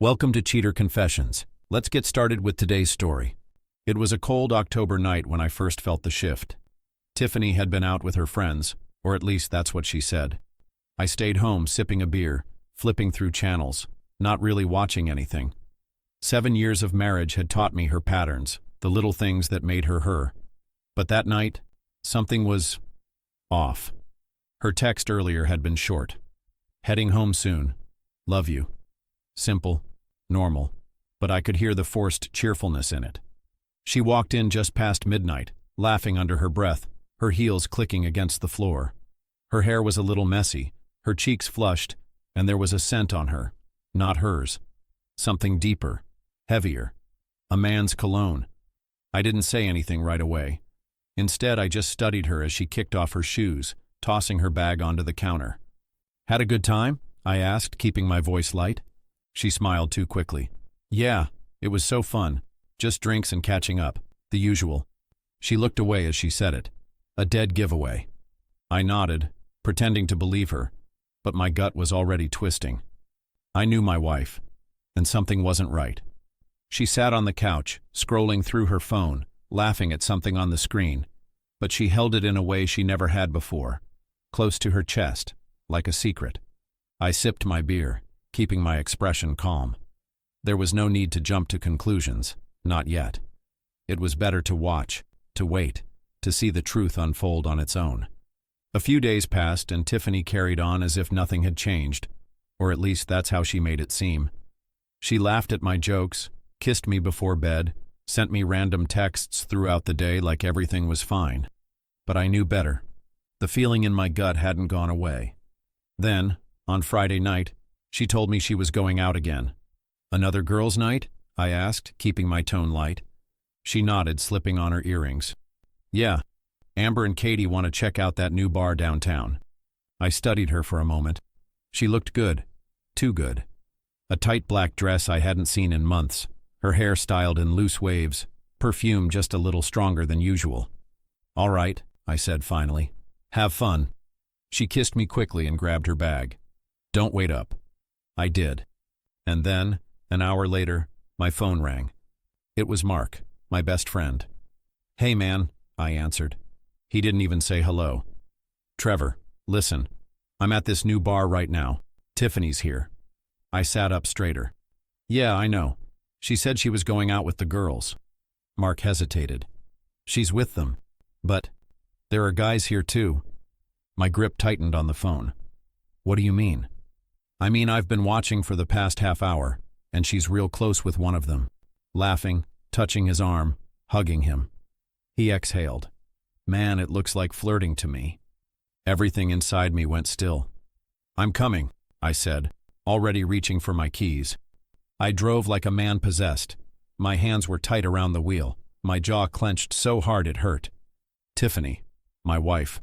Welcome to Cheater Confessions. Let's get started with today's story. It was a cold October night when I first felt the shift. Tiffany had been out with her friends, or at least that's what she said. I stayed home sipping a beer, flipping through channels, not really watching anything. 7 years of marriage had taught me her patterns, the little things that made her her. But that night, something was off. Her text earlier had been short. Heading home soon. Love you. Simple. Normal, but I could hear the forced cheerfulness in it. She walked in just past midnight, laughing under her breath, her heels clicking against the floor. Her hair was a little messy, her cheeks flushed, and there was a scent on her, not hers. Something deeper, heavier. A man's cologne. I didn't say anything right away. Instead, I just studied her as she kicked off her shoes, tossing her bag onto the counter. Had a good time? I asked, keeping my voice light. She smiled too quickly. Yeah, it was so fun. Just drinks and catching up. The usual. She looked away as she said it. A dead giveaway. I nodded, pretending to believe her, but my gut was already twisting. I knew my wife, and something wasn't right. She sat on the couch, scrolling through her phone, laughing at something on the screen, but she held it in a way she never had before, close to her chest, like a secret. I sipped my beer, keeping my expression calm. There was no need to jump to conclusions, not yet. It was better to watch, to wait, to see the truth unfold on its own. A few days passed and Tiffany carried on as if nothing had changed, or at least that's how she made it seem. She laughed at my jokes, kissed me before bed, sent me random texts throughout the day like everything was fine. But I knew better. The feeling in my gut hadn't gone away. Then, on Friday night, she told me she was going out again. Another girls' night? I asked, keeping my tone light. She nodded, slipping on her earrings. Yeah, Amber and Katie want to check out that new bar downtown. I studied her for a moment. She looked good. Too good. A tight black dress I hadn't seen in months, her hair styled in loose waves, perfume just a little stronger than usual. All right, I said finally. Have fun. She kissed me quickly and grabbed her bag. Don't wait up. I did. And then, an hour later, my phone rang. It was Mark, my best friend. Hey man, I answered. He didn't even say hello. Trevor, listen. I'm at this new bar right now. Tiffany's here. I sat up straighter. Yeah, I know. She said she was going out with the girls. Mark hesitated. She's with them. But there are guys here too. My grip tightened on the phone. What do you mean? I mean, I've been watching for the past half hour, and she's real close with one of them. Laughing, touching his arm, hugging him. He exhaled. Man, it looks like flirting to me. Everything inside me went still. I'm coming, I said, already reaching for my keys. I drove like a man possessed. My hands were tight around the wheel, my jaw clenched so hard it hurt. Tiffany, my wife.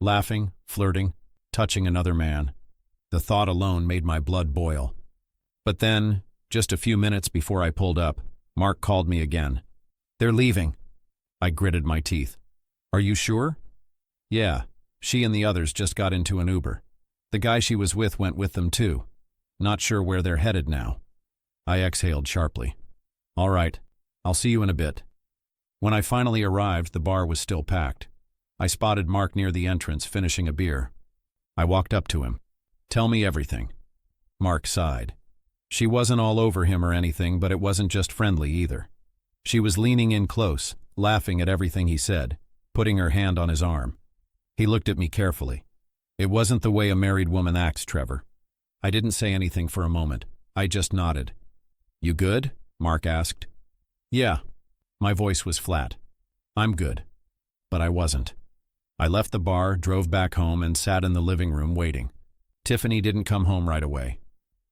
Laughing, flirting, touching another man. The thought alone made my blood boil. But then, just a few minutes before I pulled up, Mark called me again. They're leaving. I gritted my teeth. Are you sure? Yeah, she and the others just got into an Uber. The guy she was with went with them too. Not sure where they're headed now. I exhaled sharply. All right, I'll see you in a bit. When I finally arrived, the bar was still packed. I spotted Mark near the entrance, finishing a beer. I walked up to him. Tell me everything. Mark sighed. She wasn't all over him or anything, but it wasn't just friendly either. She was leaning in close, laughing at everything he said, putting her hand on his arm. He looked at me carefully. It wasn't the way a married woman acts, Trevor. I didn't say anything for a moment. I just nodded. You good? Mark asked. Yeah. My voice was flat. I'm good. But I wasn't. I left the bar, drove back home, and sat in the living room waiting. Tiffany didn't come home right away.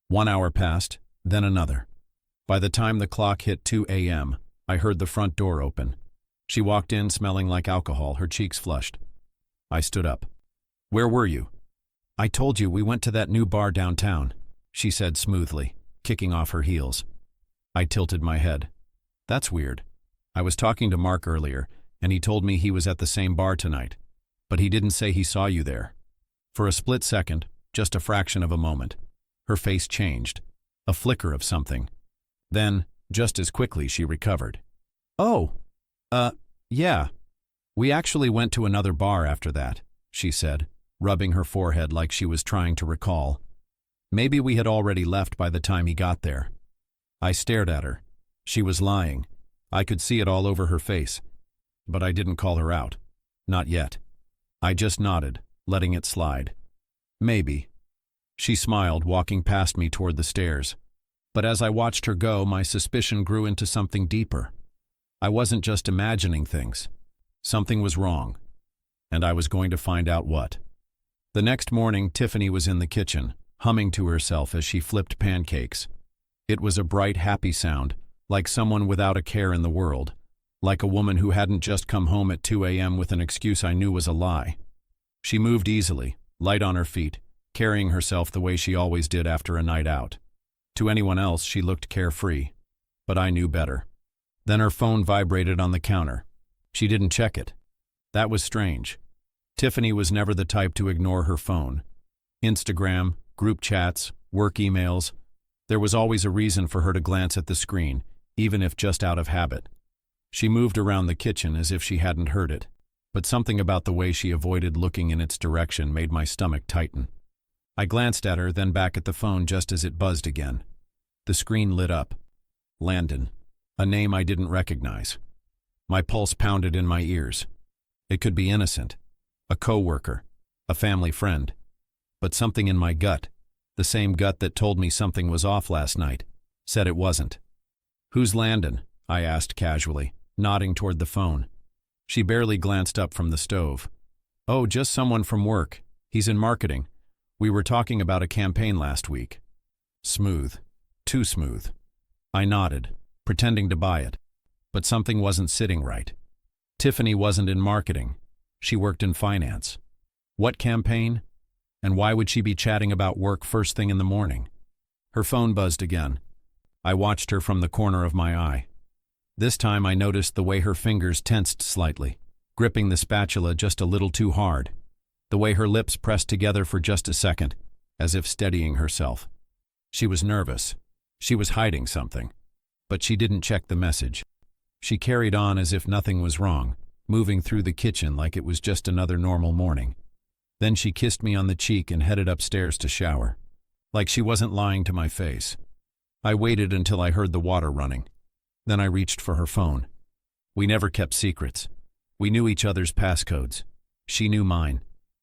1 hour passed, then another. By the time the clock hit 2 a.m., I heard the front door open. She walked in smelling like alcohol, her cheeks flushed. I stood up. Where were you? I told you we went to that new bar downtown, she said smoothly, kicking off her heels. I tilted my head. That's weird. I was talking to Mark earlier, and he told me he was at the same bar tonight. But he didn't say he saw you there. For a split second, just a fraction of a moment, her face changed. a flicker of something. Then, just as quickly, she recovered. "Oh, yeah. We actually went to another bar after that," she said, rubbing her forehead like she was trying to recall. Maybe we had already left by the time he got there. I stared at her. She was lying. I could see it all over her face. But I didn't call her out. Not yet. I just nodded, letting it slide. Maybe. She smiled, walking past me toward the stairs. But as I watched her go, my suspicion grew into something deeper. I wasn't just imagining things. Something was wrong. And I was going to find out what. The next morning, Tiffany was in the kitchen, humming to herself as she flipped pancakes. It was a bright, happy sound, like someone without a care in the world, like a woman who hadn't just come home at 2 a.m. with an excuse I knew was a lie. She moved easily, light on her feet, carrying herself the way she always did after a night out. To anyone else, she looked carefree, but I knew better. Then her phone vibrated on the counter. She didn't check it. That was strange. Tiffany was never the type to ignore her phone. Instagram, group chats, work emails. There was always a reason for her to glance at the screen, even if just out of habit. She moved around the kitchen as if she hadn't heard it, but something about the way she avoided looking in its direction made my stomach tighten. I glanced at her, then back at the phone just as it buzzed again. The screen lit up. Landon. A name I didn't recognize. My pulse pounded in my ears. It could be innocent. A coworker. A family friend. But something in my gut, the same gut that told me something was off last night, said it wasn't. "Who's Landon?" I asked casually, nodding toward the phone. She barely glanced up from the stove. "Oh, just someone from work. He's in marketing. We were talking about a campaign last week." Smooth. Too smooth. I nodded, pretending to buy it. But something wasn't sitting right. Tiffany wasn't in marketing. She worked in finance. What campaign? And why would she be chatting about work first thing in the morning? Her phone buzzed again. I watched her from the corner of my eye. This time I noticed the way her fingers tensed slightly, gripping the spatula just a little too hard. The way her lips pressed together for just a second, as if steadying herself. She was nervous. She was hiding something. But she didn't check the message. She carried on as if nothing was wrong, moving through the kitchen like it was just another normal morning. Then she kissed me on the cheek and headed upstairs to shower. Like she wasn't lying to my face. I waited until I heard the water running. Then I reached for her phone. We never kept secrets. We knew each other's passcodes. She knew mine.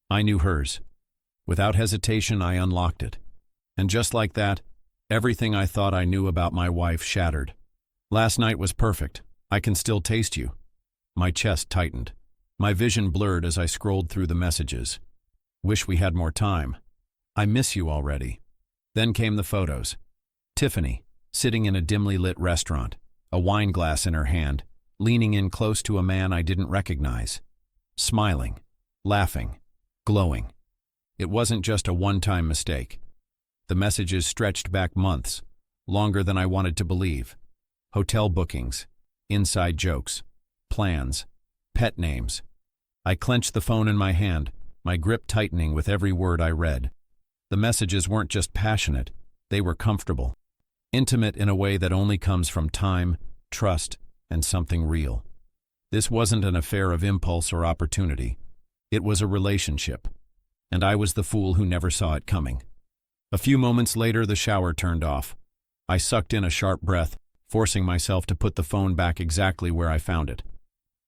I knew hers. Without hesitation, I unlocked it. And just like that, everything I thought I knew about my wife shattered. "Last night was perfect. I can still taste you." My chest tightened. My vision blurred as I scrolled through the messages. "Wish we had more time. I miss you already." Then came the photos. Tiffany, sitting in a dimly lit restaurant, a wine glass in her hand, leaning in close to a man I didn't recognize. Smiling, laughing, glowing. It wasn't just a one-time mistake. The messages stretched back months, longer than I wanted to believe. Hotel bookings, inside jokes, plans, pet names. I clenched the phone in my hand, my grip tightening with every word I read. The messages weren't just passionate, they were comfortable. Intimate in a way that only comes from time, trust, and something real. This wasn't an affair of impulse or opportunity. It was a relationship. And I was the fool who never saw it coming. A few moments later, the shower turned off. I sucked in a sharp breath, forcing myself to put the phone back exactly where I found it.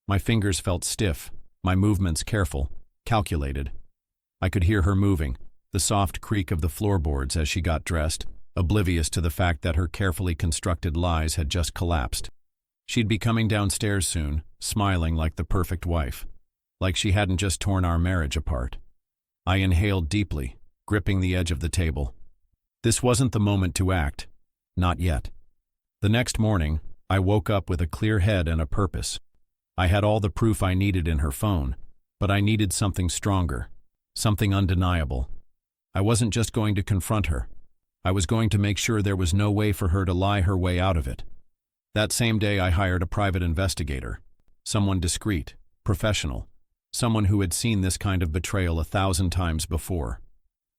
My fingers felt stiff, my movements careful, calculated. I could hear her moving, the soft creak of the floorboards as she got dressed, oblivious to the fact that her carefully constructed lies had just collapsed. She'd be coming downstairs soon, smiling like the perfect wife, like she hadn't just torn our marriage apart. I inhaled deeply, gripping the edge of the table. This wasn't the moment to act. Not yet. The next morning, I woke up with a clear head and a purpose. I had all the proof I needed in her phone, but I needed something stronger, something undeniable. I wasn't just going to confront her. I was going to make sure there was no way for her to lie her way out of it. That same day, I hired a private investigator, someone discreet, professional, someone who had seen this kind of betrayal 1,000 times before.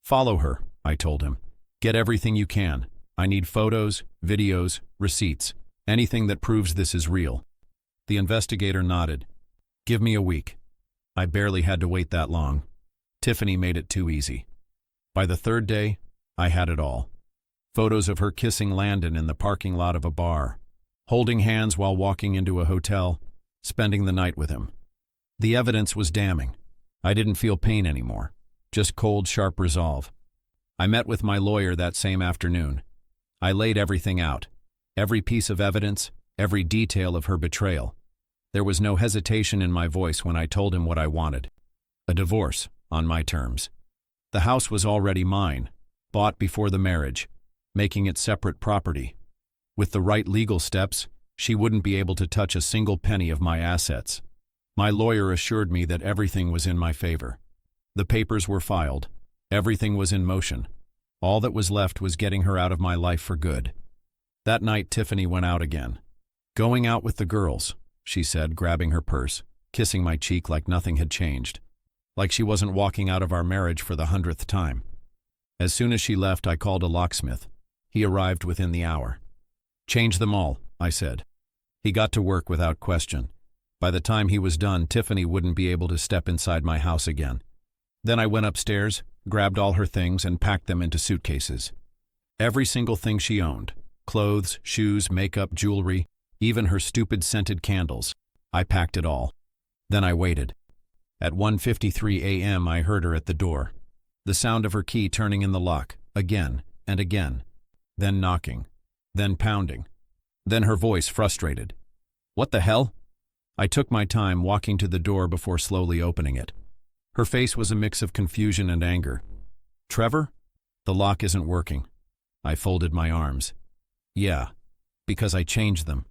"Follow her," I told him. "Get everything you can. I need photos, videos, receipts, anything that proves this is real. The investigator nodded. Give me a week. I barely had to wait that long. Tiffany made it too easy. By the third day, I had it all. Photos of her kissing Landon in the parking lot of a bar, holding hands while walking into a hotel, spending the night with him. The evidence was damning. I didn't feel pain anymore, just cold, sharp resolve. I met with my lawyer that same afternoon. I laid everything out, every piece of evidence, every detail of her betrayal. There was no hesitation in my voice when I told him what I wanted. A divorce, on my terms. The house was already mine, bought before the marriage, making it separate property. With the right legal steps, she wouldn't be able to touch a single penny of my assets. My lawyer assured me that everything was in my favor. The papers were filed. Everything was in motion. All that was left was getting her out of my life for good. That night, Tiffany went out again. Going out with the girls, she said, grabbing her purse, kissing my cheek like nothing had changed, like she wasn't walking out of our marriage for the 100th time. As soon as she left, I called a locksmith. He arrived within the hour. Change them all, I said. He got to work without question. By the time he was done, Tiffany wouldn't be able to step inside my house again. Then I went upstairs, grabbed all her things, and packed them into suitcases. Every single thing she owned, clothes, shoes, makeup, jewelry, even her stupid scented candles, I packed it all. Then I waited. At 1:53 a.m. I heard her at the door. The sound of her key turning in the lock, again and again. Then knocking. Then pounding. Then her voice frustrated. What the hell? I took my time walking to the door before slowly opening it. Her face was a mix of confusion and anger. Trevor? The lock isn't working. I folded my arms. Yeah, because I changed them.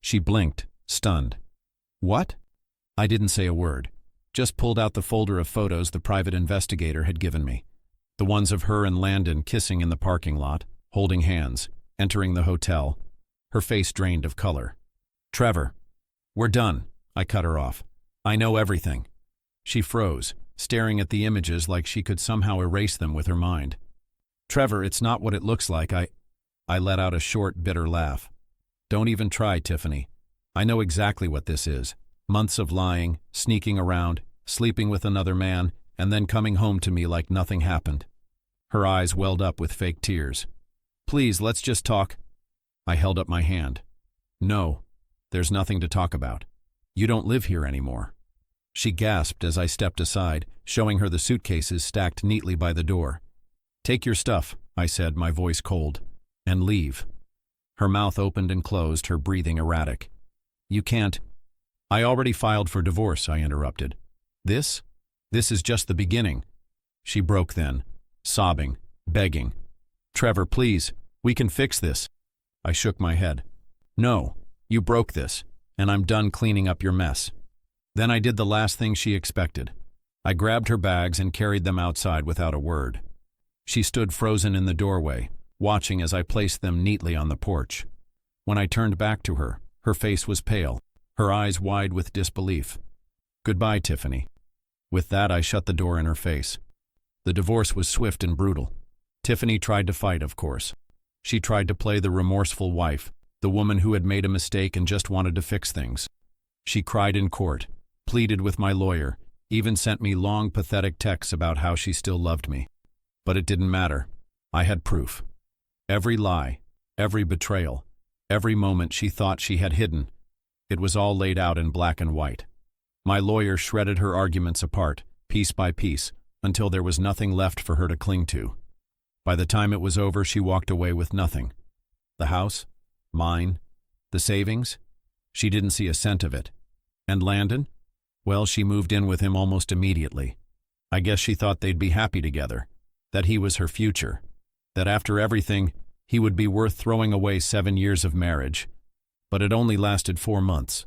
She blinked, stunned. What? I didn't say a word. Just pulled out the folder of photos the private investigator had given me. The ones of her and Landon kissing in the parking lot, holding hands, entering the hotel. Her face drained of color. Trevor. We're done. I cut her off. I know everything. She froze, staring at the images like she could somehow erase them with her mind. Trevor, it's not what it looks like. I let out a short, bitter laugh. Don't even try, Tiffany. I know exactly what this is. Months of lying, sneaking around, sleeping with another man, and then coming home to me like nothing happened. Her eyes welled up with fake tears. Please, let's just talk. I held up my hand. No, there's nothing to talk about. You don't live here anymore. She gasped as I stepped aside, showing her the suitcases stacked neatly by the door. Take your stuff, I said, my voice cold, and leave. Her mouth opened and closed, her breathing erratic. You can't. I already filed for divorce, I interrupted. This is just the beginning. She broke then, sobbing, begging. Trevor, please, we can fix this. I shook my head. No, you broke this, and I'm done cleaning up your mess. Then I did the last thing she expected. I grabbed her bags and carried them outside without a word. She stood frozen in the doorway, watching as I placed them neatly on the porch. When I turned back to her, her face was pale, her eyes wide with disbelief. Goodbye, Tiffany. With that, I shut the door in her face. The divorce was swift and brutal. Tiffany tried to fight, of course. She tried to play the remorseful wife, the woman who had made a mistake and just wanted to fix things. She cried in court, pleaded with my lawyer, even sent me long, pathetic texts about how she still loved me. But it didn't matter. I had proof. Every lie, every betrayal, every moment she thought she had hidden, it was all laid out in black and white. My lawyer shredded her arguments apart, piece by piece, until there was nothing left for her to cling to. By the time it was over, she walked away with nothing. The house? Mine? The savings? She didn't see a cent of it. And Landon? Well, she moved in with him almost immediately. I guess she thought they'd be happy together, that he was her future, that after everything, he would be worth throwing away 7 years of marriage. But it only lasted 4 months.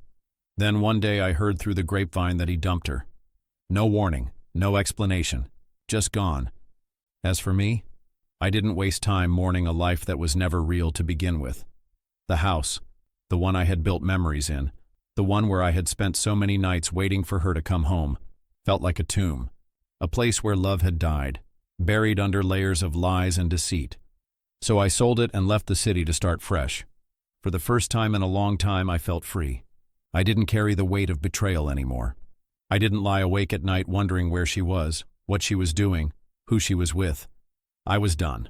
Then one day I heard through the grapevine that he dumped her. No warning, no explanation, just gone. As for me, I didn't waste time mourning a life that was never real to begin with. The house, the one I had built memories in, the one where I had spent so many nights waiting for her to come home, felt like a tomb, a place where love had died, buried under layers of lies and deceit. So I sold it and left the city to start fresh. For the first time in a long time, I felt free. I didn't carry the weight of betrayal anymore. I didn't lie awake at night wondering where she was, what she was doing, who she was with. I was done.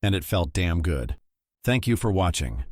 And it felt damn good. Thank you for watching.